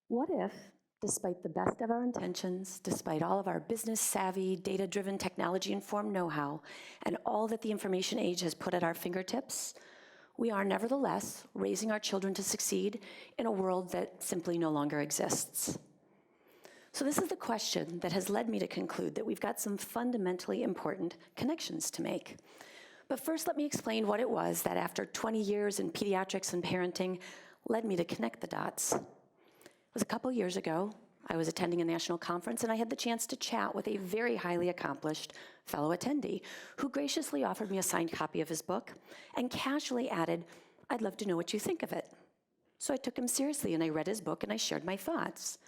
What if, despite the best of our intentions, despite all of our business-savvy, data-driven, technology-informed know-how, and all that the information age has put at our fingertips, we are nevertheless raising our children to succeed in a world that simply no longer exists? So this is the question that has led me to conclude that we've got some fundamentally important connections to make. But first, let me explain what it was that after 20 years in pediatrics and parenting led me to connect the dots. It was a couple years ago. I was attending a national conference and I had the chance to chat with a very highly accomplished fellow attendee who graciously offered me a signed copy of his book and casually added, "I'd love to know what you think of it." So I took him seriously and I read his book and I shared my thoughts,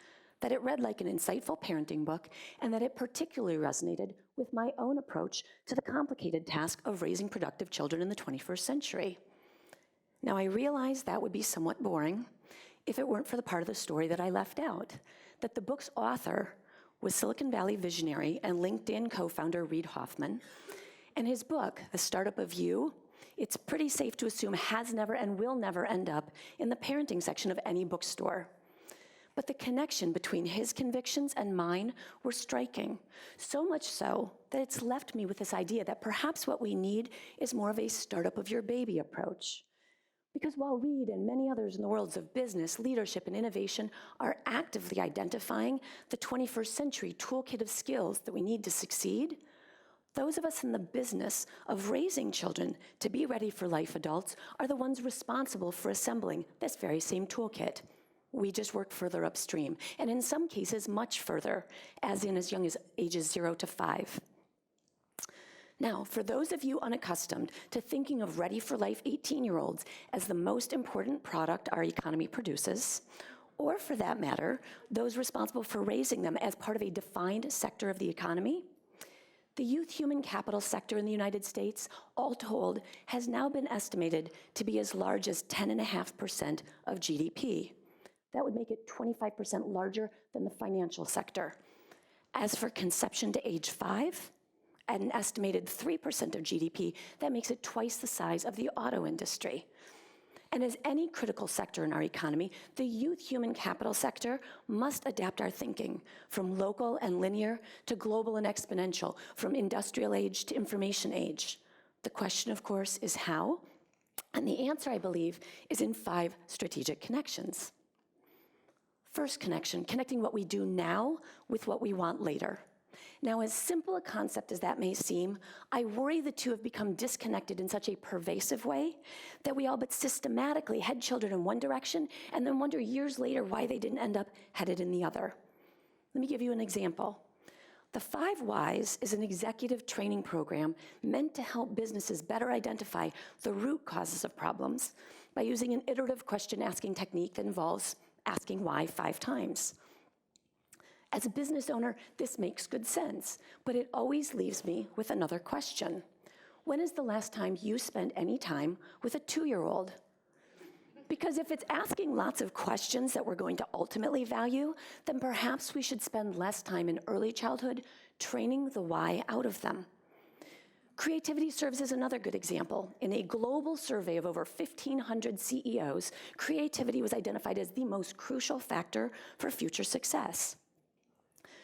that it read like an insightful parenting book and that it particularly resonated with my own approach to the complicated task of raising productive children in the 21st century. Now, I realized that would be somewhat boring if it weren't for the part of the story that I left out, that the book's author was Silicon Valley visionary and LinkedIn co-founder Reid Hoffman, and his book, The Startup of You, it's pretty safe to assume has never and will never end up in the parenting section of any bookstore. But the connection between his convictions and mine were striking, so much so that it's left me with this idea that perhaps what we need is more of a startup of your baby approach. Because while Reid and many others in the worlds of business, leadership, and innovation are actively identifying the 21st century toolkit of skills that we need to succeed, those of us in the business of raising children to be ready for life adults are the ones responsible for assembling this very same toolkit. We just work further upstream, and in some cases much further, as in as young as ages 0 to 5. Now, for those of you unaccustomed to thinking of ready-for-life 18-year-olds as the most important product our economy produces, or for that matter, those responsible for raising them as part of a defined sector of the economy, the youth human capital sector in the United States, all told, has now been estimated to be as large as 10.5% of GDP. That would make it 25% larger than the financial sector. As for conception to age 5, at an estimated 3% of GDP, that makes it twice the size of the auto industry. And as any critical sector in our economy, the youth human capital sector must adapt our thinking from local and linear to global and exponential, from industrial age to information age. The question, of course, is how? And the answer, I believe, is in 5 strategic connections. First connection, connecting what we do now with what we want later. Now, as simple a concept as that may seem, I worry the two have become disconnected in such a pervasive way that we all but systematically head children in one direction and then wonder years later why they didn't end up headed in the other. Let me give you an example. The 5 Whys is an executive training program meant to help businesses better identify the root causes of problems by using an iterative question-asking technique that involves asking why 5 times. As a business owner, this makes good sense, but it always leaves me with another question. When is the last time you spent any time with a 2-year-old? Because if it's asking lots of questions that we're going to ultimately value, then perhaps we should spend less time in early childhood training the why out of them. Creativity serves as another good example. In a global survey of over 1,500 CEOs, creativity was identified as the most crucial factor for future success.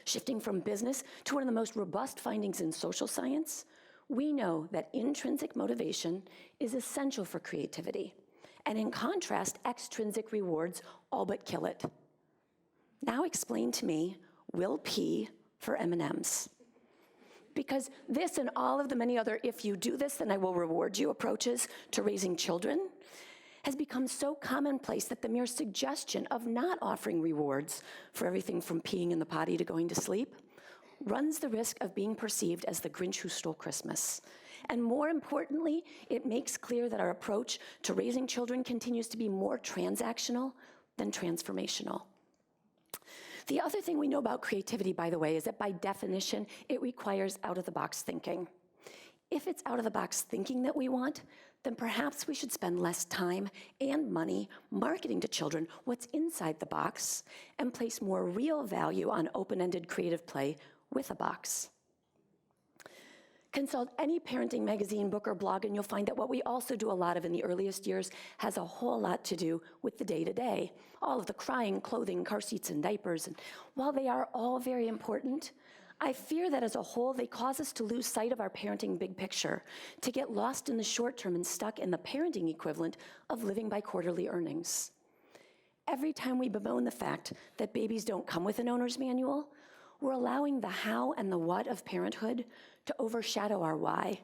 Shifting from business to one of the most robust findings in social science, we know that intrinsic motivation is essential for creativity. And in contrast, extrinsic rewards all but kill it. Now explain to me, will P for M&Ms? Because this and all of the many other if you do this, then I will reward you approaches to raising children has become so commonplace that the mere suggestion of not offering rewards for everything from peeing in the potty to going to sleep runs the risk of being perceived as the Grinch who stole Christmas. And more importantly, it makes clear that our approach to raising children continues to be more transactional than transformational. The other thing we know about creativity, by the way, is that by definition, it requires out-of-the-box thinking. If it's out-of-the-box thinking that we want, then perhaps we should spend less time and money marketing to children what's inside the box and place more real value on open-ended creative play with a box. Consult any parenting magazine, book, or blog, and you'll find that what we also do a lot of in the earliest years has a whole lot to do with the day-to-day. All of the crying, clothing, car seats, and diapers. And while they are all very important, I fear that as a whole, they cause us to lose sight of our parenting big picture, to get lost in the short term and stuck in the parenting equivalent of living by quarterly earnings. Every time we bemoan the fact that babies don't come with an owner's manual, we're allowing the how and the what of parenthood to overshadow our why.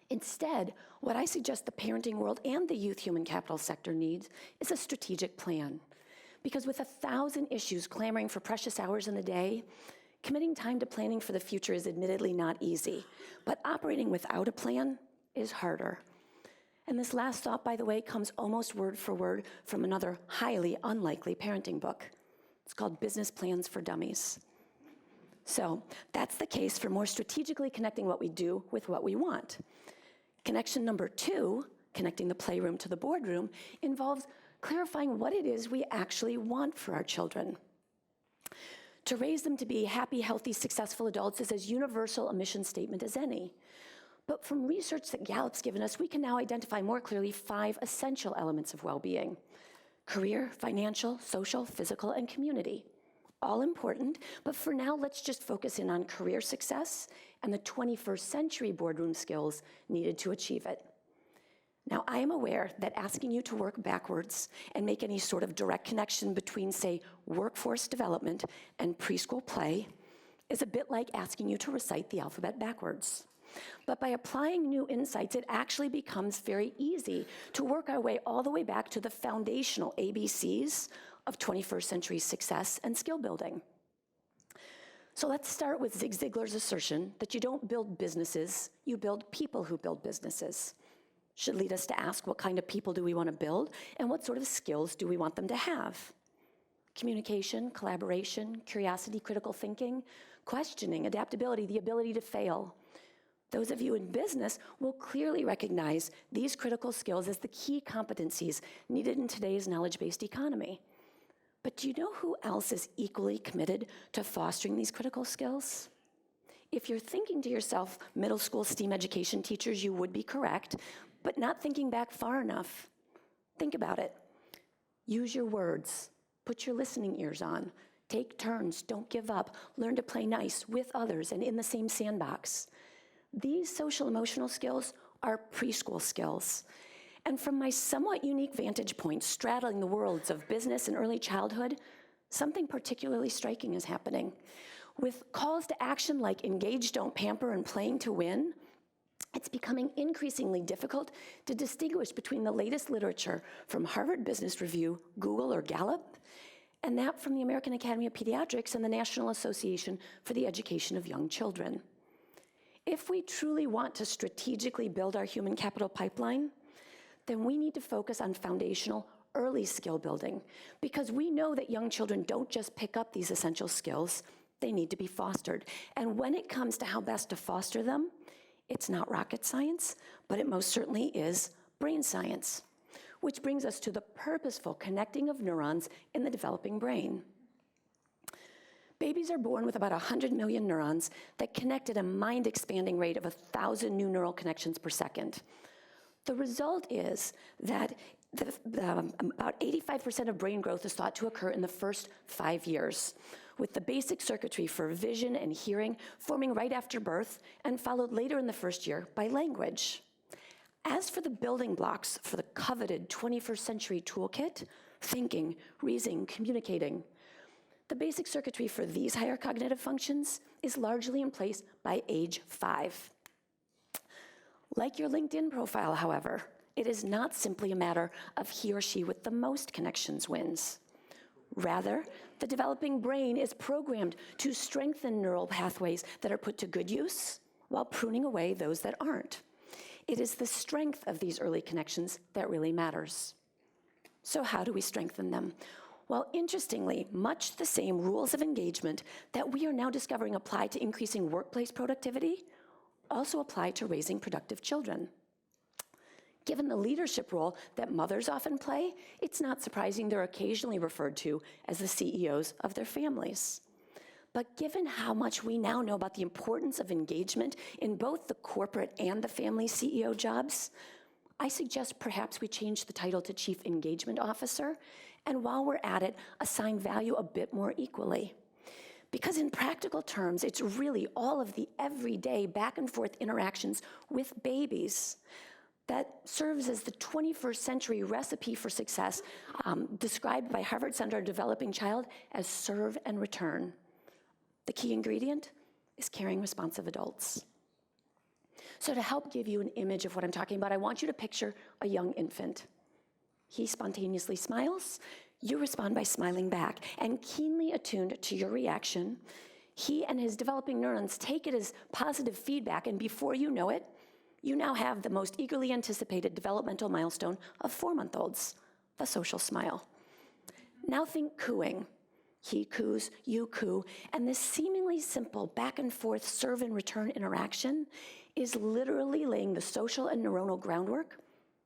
Instead, what I suggest the parenting world and the youth human capital sector needs is a strategic plan. Because with 1,000 issues clamoring for precious hours in the day, committing time to planning for the future is admittedly not easy, but operating without a plan is harder. And this last thought, by the way, comes almost word for word from another highly unlikely parenting book. It's called Business Plans for Dummies. So that's the case for more strategically connecting what we do with what we want. Connection number 2, connecting the playroom to the boardroom, involves clarifying what it is we actually want for our children. To raise them to be happy, healthy, successful adults is as universal a mission statement as any. But from research that Gallup's given us, we can now identify more clearly 5 essential elements of well-being: career, financial, social, physical, and community. All important, but for now, let's just focus in on career success and the 21st century boardroom skills needed to achieve it. Now, I am aware that asking you to work backwards and make any sort of direct connection between, say, workforce development and preschool play is a bit like asking you to recite the alphabet backwards. But by applying new insights, it actually becomes very easy to work our way all the way back to the foundational ABCs of 21st century success and skill building. So let's start with Zig Ziglar's assertion that you don't build businesses, you build people who build businesses. Should lead us to ask, what kind of people do we want to build, and what sort of skills do we want them to have? Communication, collaboration, curiosity, critical thinking, questioning, adaptability, the ability to fail. Those of you in business will clearly recognize these critical skills as the key competencies needed in today's knowledge-based economy. But do you know who else is equally committed to fostering these critical skills? If you're thinking to yourself, middle school STEAM education teachers, you would be correct, but not thinking back far enough. Think about it. Use your words. Put your listening ears on. Take turns. Don't give up. Learn to play nice with others and in the same sandbox. These social emotional skills are preschool skills. And from my somewhat unique vantage point, straddling the worlds of business and early childhood, something particularly striking is happening. With calls to action like engage, don't pamper, and playing to win, it's becoming increasingly difficult to distinguish between the latest literature from Harvard Business Review, Google, or Gallup, and that from the American Academy of Pediatrics and the National Association for the Education of Young Children. If we truly want to strategically build our human capital pipeline, then we need to focus on foundational early skill building, because we know that young children don't just pick up these essential skills, they need to be fostered. And when it comes to how best to foster them, it's not rocket science, but it most certainly is brain science, which brings us to the purposeful connecting of neurons in the developing brain. Babies are born with about 100 million neurons that connect at a mind-expanding rate of 1,000 new neural connections per second. The result is that about 85% of brain growth is thought to occur in the first 5 years, with the basic circuitry for vision and hearing forming right after birth and followed later in the first year by language. As for the building blocks for the coveted 21st century toolkit, thinking, reasoning, communicating, the basic circuitry for these higher cognitive functions is largely in place by age 5. Like your LinkedIn profile, however, it is not simply a matter of he or she with the most connections wins. Rather, the developing brain is programmed to strengthen neural pathways that are put to good use while pruning away those that aren't. It is the strength of these early connections that really matters. So how do we strengthen them? Well, interestingly, much the same rules of engagement that we are now discovering apply to increasing workplace productivity also apply to raising productive children. Given the leadership role that mothers often play, it's not surprising they're occasionally referred to as the CEOs of their families. But given how much we now know about the importance of engagement in both the corporate and the family CEO jobs, I suggest perhaps we change the title to Chief Engagement Officer, and while we're at it, assign value a bit more equally. Because in practical terms, it's really all of the everyday back and forth interactions with babies that serves as the 21st century recipe for success, described by Harvard Center for Developing Child as serve and return. The key ingredient is caring, responsive adults. So to help give you an image of what I'm talking about, I want you to picture a young infant. He spontaneously smiles, you respond by smiling back, and keenly attuned to your reaction, he and his developing neurons take it as positive feedback, and before you know it, you now have the most eagerly anticipated developmental milestone of 4-month-olds, the social smile. Now think cooing. He coos, you coo, and this seemingly simple back and forth serve and return interaction is literally laying the social and neuronal groundwork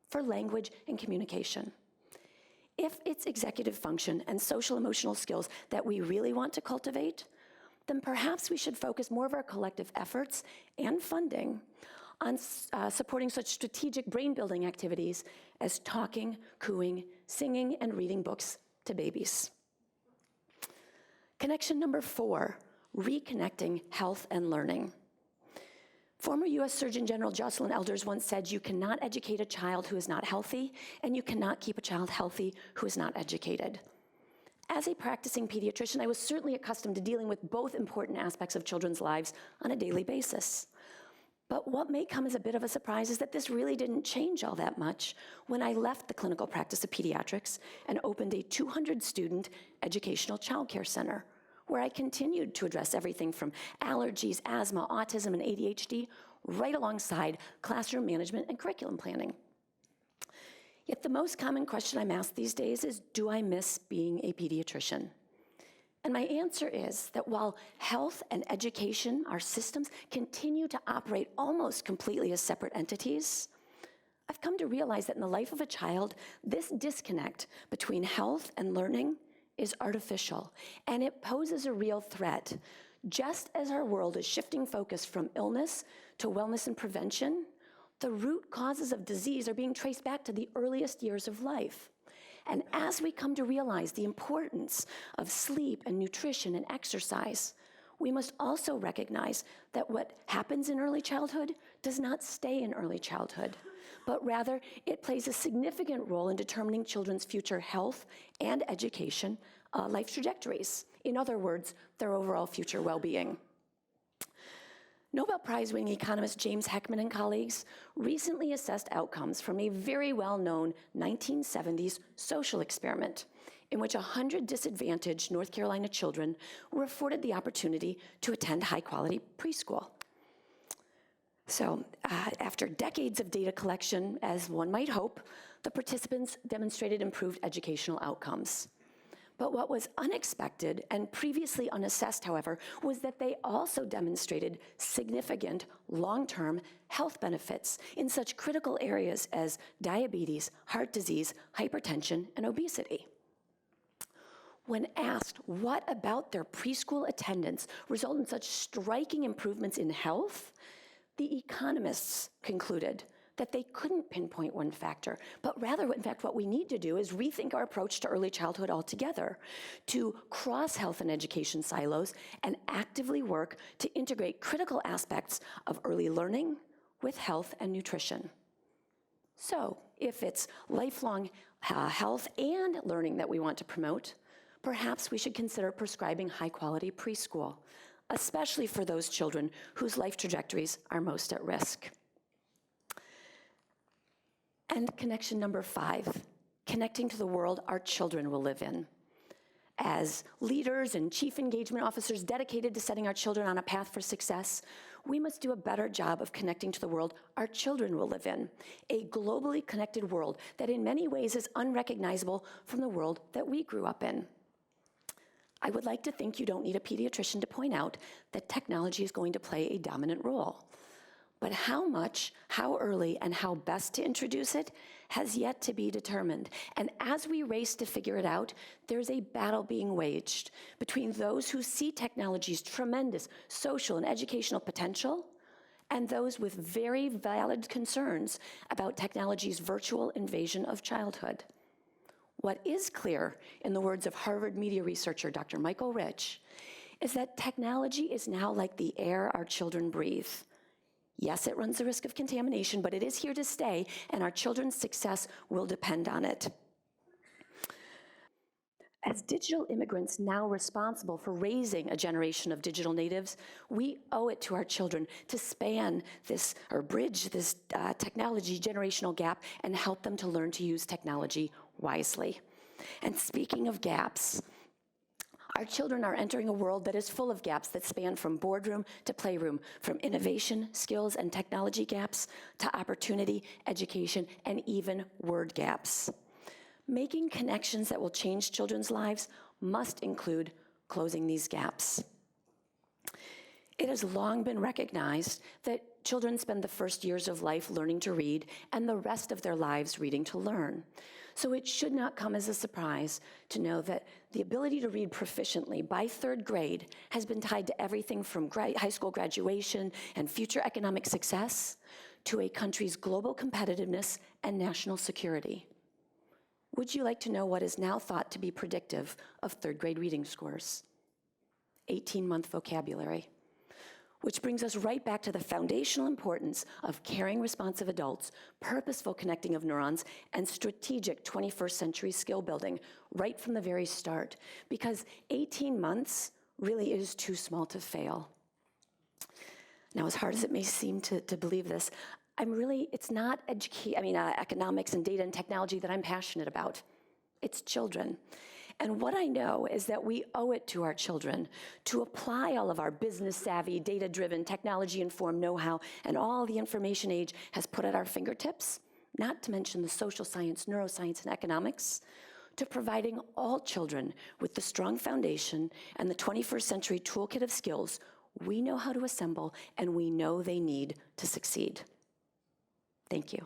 for language and communication. If it's executive function and social emotional skills that we really want to cultivate, then perhaps we should focus more of our collective efforts and funding on supporting such strategic brain-building activities as talking, cooing, singing, and reading books to babies. Connection number 4, reconnecting health and learning. Former US Surgeon General Jocelyn Elders once said, "You cannot educate a child who is not healthy, and you cannot keep a child healthy who is not educated." As a practicing pediatrician, I was certainly accustomed to dealing with both important aspects of children's lives on a daily basis. But what may come as a bit of a surprise is that this really didn't change all that much when I left the clinical practice of pediatrics and opened a 200-student educational childcare center, where I continued to address everything from allergies, asthma, autism, and ADHD, right alongside classroom management and curriculum planning. Yet the most common question I'm asked these days is, do I miss being a pediatrician? And my answer is that while health and education, our systems, continue to operate almost completely as separate entities, I've come to realize that in the life of a child, this disconnect between health and learning is artificial, and it poses a real threat. Just as our world is shifting focus from illness to wellness and prevention, the root causes of disease are being traced back to the earliest years of life. And as we come to realize the importance of sleep and nutrition and exercise, we must also recognize that what happens in early childhood does not stay in early childhood, but rather it plays a significant role in determining children's future health and education life trajectories. In other words, their overall future well-being. Nobel Prize-winning economist James Heckman and colleagues recently assessed outcomes from a very well-known 1970s social experiment in which 100 disadvantaged North Carolina children were afforded the opportunity to attend high-quality preschool. So, after decades of data collection, as one might hope, the participants demonstrated improved educational outcomes. But what was unexpected and previously unassessed, however, was that they also demonstrated significant long-term health benefits in such critical areas as diabetes, heart disease, hypertension, and obesity. When asked what about their preschool attendance resulted in such striking improvements in health, the economists concluded that they couldn't pinpoint one factor, but rather, in fact, what we need to do is rethink our approach to early childhood altogether, to cross health and education silos and actively work to integrate critical aspects of early learning with health and nutrition. So, if it's lifelong health and learning that we want to promote, perhaps we should consider prescribing high-quality preschool, especially for those children whose life trajectories are most at risk. And connection number 5, connecting to the world our children will live in. As leaders and chief engagement officers dedicated to setting our children on a path for success, we must do a better job of connecting to the world our children will live in, a globally connected world that in many ways is unrecognizable from the world that we grew up in. I would like to think you don't need a pediatrician to point out that technology is going to play a dominant role. But how much, how early, and how best to introduce it has yet to be determined. And as we race to figure it out, there's a battle being waged between those who see technology's tremendous social and educational potential and those with very valid concerns about technology's virtual invasion of childhood. What is clear, in the words of Harvard media researcher Dr. Michael Rich, is that technology is now like the air our children breathe. Yes, it runs the risk of contamination, but it is here to stay, and our children's success will depend on it. As digital immigrants now responsible for raising a generation of digital natives, we owe it to our children to span this, or bridge this technology generational gap and help them to learn to use technology wisely. And speaking of gaps, our children are entering a world that is full of gaps that span from boardroom to playroom, from innovation, skills, and technology gaps to opportunity, education, and even word gaps. Making connections that will change children's lives must include closing these gaps. It has long been recognized that children spend the first years of life learning to read and the rest of their lives reading to learn. So it should not come as a surprise to know that the ability to read proficiently by third grade has been tied to everything from high school graduation and future economic success to a country's global competitiveness and national security. Would you like to know what is now thought to be predictive of third grade reading scores? 18-month vocabulary. Which brings us right back to the foundational importance of caring, responsive adults, purposeful connecting of neurons, and strategic 21st century skill building right from the very start, because 18 months really is too small to fail. Now, as hard as it may seem to believe this, it's not economics and data and technology that I'm passionate about. It's children. And what I know is that we owe it to our children to apply all of our business-savvy, data-driven, technology-informed know-how and all the information age has put at our fingertips, not to mention the social science, neuroscience, and economics, to providing all children with the strong foundation and the 21st century toolkit of skills we know how to assemble and we know they need to succeed. Thank you.